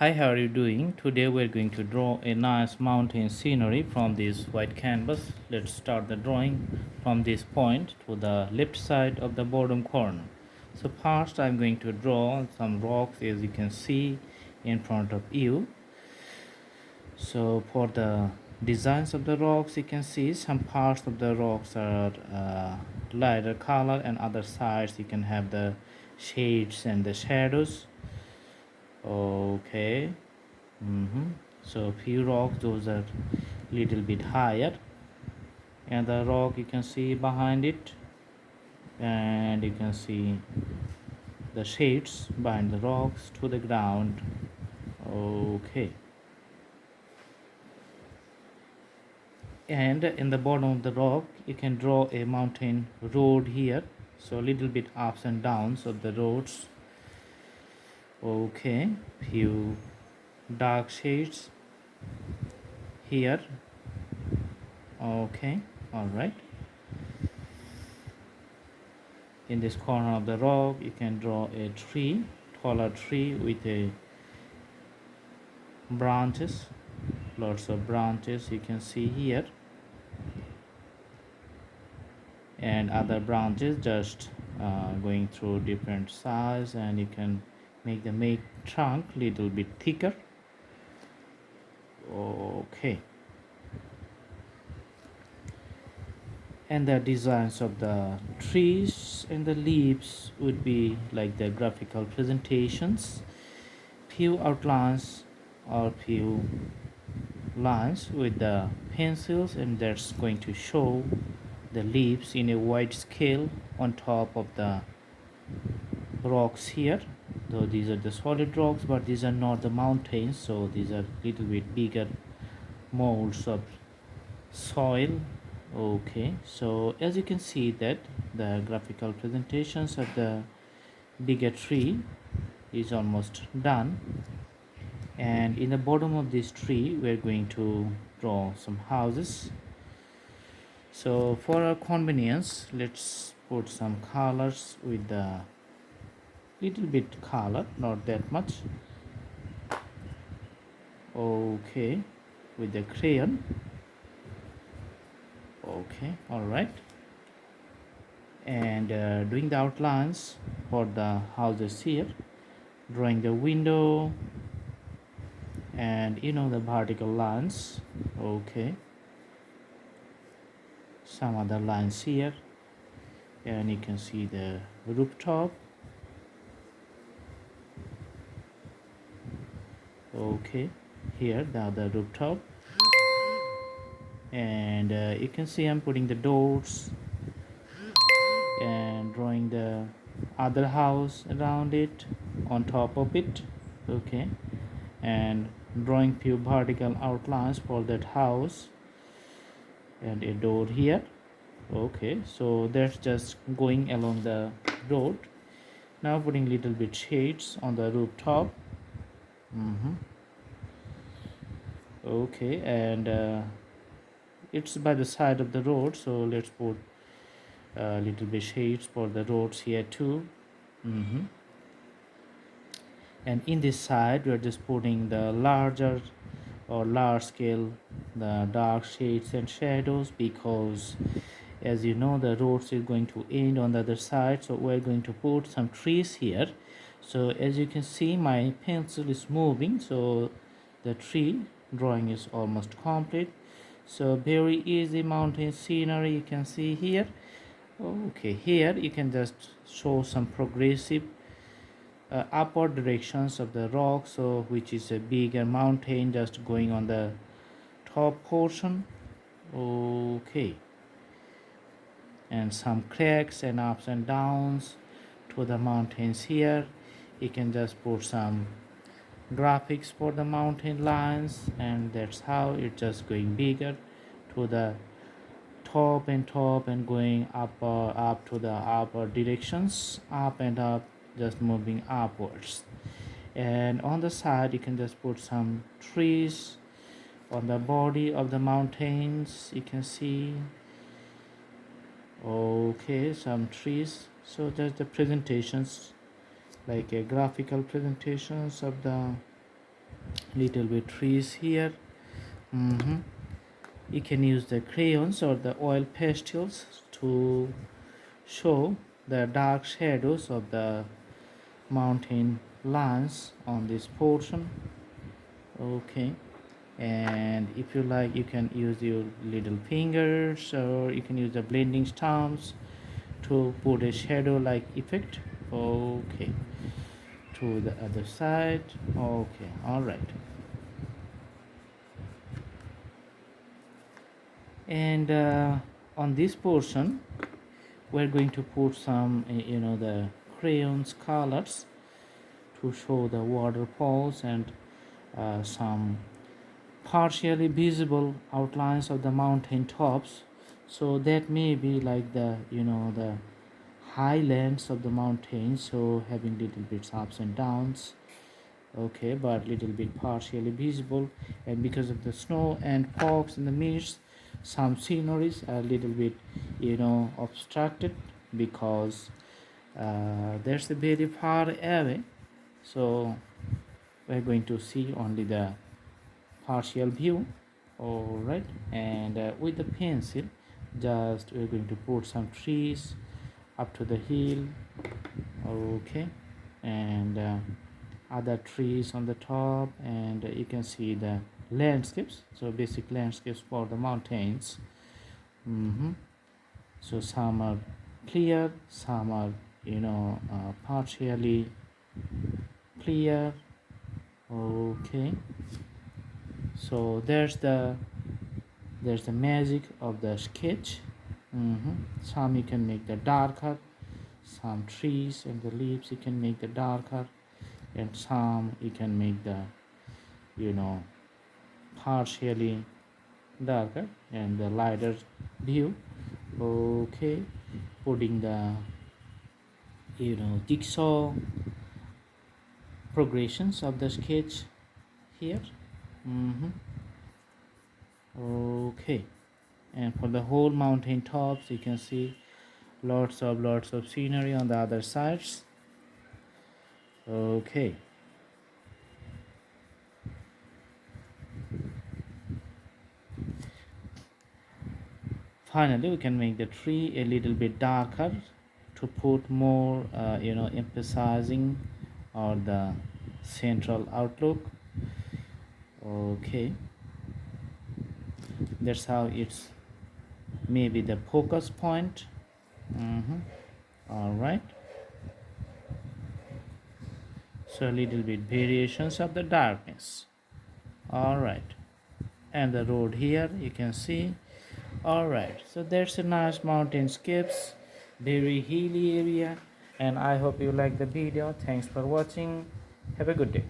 Hi, how are you doing? Today we're going to draw a nice mountain scenery from this white canvas. Let's start the drawing from this point to the left side of the bottom corner. So first I'm going to draw some rocks as you can see in front of you. So for the designs of the rocks, you can see some parts of the rocks are lighter color, and other sides you can have the shades and the shadows. Okay. So few rocks, those are little bit higher, and the rock you can see behind it, and you can see the shades behind the rocks to the ground. Okay. And in the bottom of the rock you can draw a mountain road here, so a little bit ups and downs of the roads. Okay, few dark shades here. Okay, all right. In this corner of the rock you can draw a tree, taller tree with a branches, lots of branches you can see here, and other branches just going through different size, and you can make trunk little bit thicker. Okay, and the designs of the trees and the leaves would be like the graphical presentations, few outlines or few lines with the pencils, and that's going to show the leaves in a wide scale on top of the rocks here. Though these are the solid rocks, but these are not the mountains, so these are little bit bigger molds of soil. Okay, so as you can see that the graphical presentations of the bigger tree is almost done, and in the bottom of this tree we're going to draw some houses. So for our convenience, let's put some colors with the little bit color, not that much. Okay, with the crayon. Okay, all right. And doing the outlines for the houses here, drawing the window, and the vertical lines. Okay, some other lines here, and you can see the rooftop. Okay, here the other rooftop, and you can see I'm putting the doors and drawing the other house around it, on top of it. Okay, and drawing few vertical outlines for that house and a door here. Okay, so that's just going along the road. Now putting little bit shades on the rooftop. Okay, and it's by the side of the road, so let's put a little bit shades for the roads here too. And in this side we are just putting the larger or large scale the dark shades and shadows, because as you know the roads is going to end on the other side, so we're going to put some trees here. So as you can see my pencil is moving, so the tree drawing is almost complete. So very easy mountain scenery you can see here. Okay, here you can just show some progressive upward directions of the rock, so which is a bigger mountain just going on the top portion. Okay, and some cracks and ups and downs to the mountains here. You can just put some graphics for the mountain lines, and that's how it's just going bigger to the top and going up to the upper directions, up and up, just moving upwards. And on the side you can just put some trees on the body of the mountains, you can see. Okay, some trees. So that's the presentations, like a graphical presentations of the little bit trees here. hmm You can use the crayons or the oil pastels to show the dark shadows of the mountain lines on this portion. Okay, and if you like, you can use your little fingers, or you can use the blending stumps to put a shadow like effect. Okay, to the other side. Okay, all right. And on this portion we're going to put some the crayons colors to show the waterfalls and some partially visible outlines of the mountain tops, so that may be like the highlands of the mountains, so having little bits ups and downs. Okay, but little bit partially visible, and because of the snow and fogs in the mist, some sceneries are a little bit obstructed, because there's a very far away, so we're going to see only the partial view. All right, and with the pencil, just we're going to put some trees up to the hill. Okay, and other trees on the top, and you can see the landscapes, so basic landscapes for the mountains. hmm so some are clear, some are partially clear. Okay, so there's the magic of the sketch. Some you can make the darker, some trees and the leaves you can make the darker, and some you can make the you know partially darker and the lighter view. Okay, putting the jigsaw progressions of the sketch here. hmm okay, and for the whole mountain tops you can see lots of scenery on the other sides. Okay, finally we can make the tree a little bit darker to put more emphasizing on the central outlook. Okay, that's how it's maybe the focus point. All right, so a little bit variations of the darkness. All right, and the road here you can see. All right, so there's a nice mountainscapes, very hilly area, and I hope you like the video. Thanks for watching. Have a good day.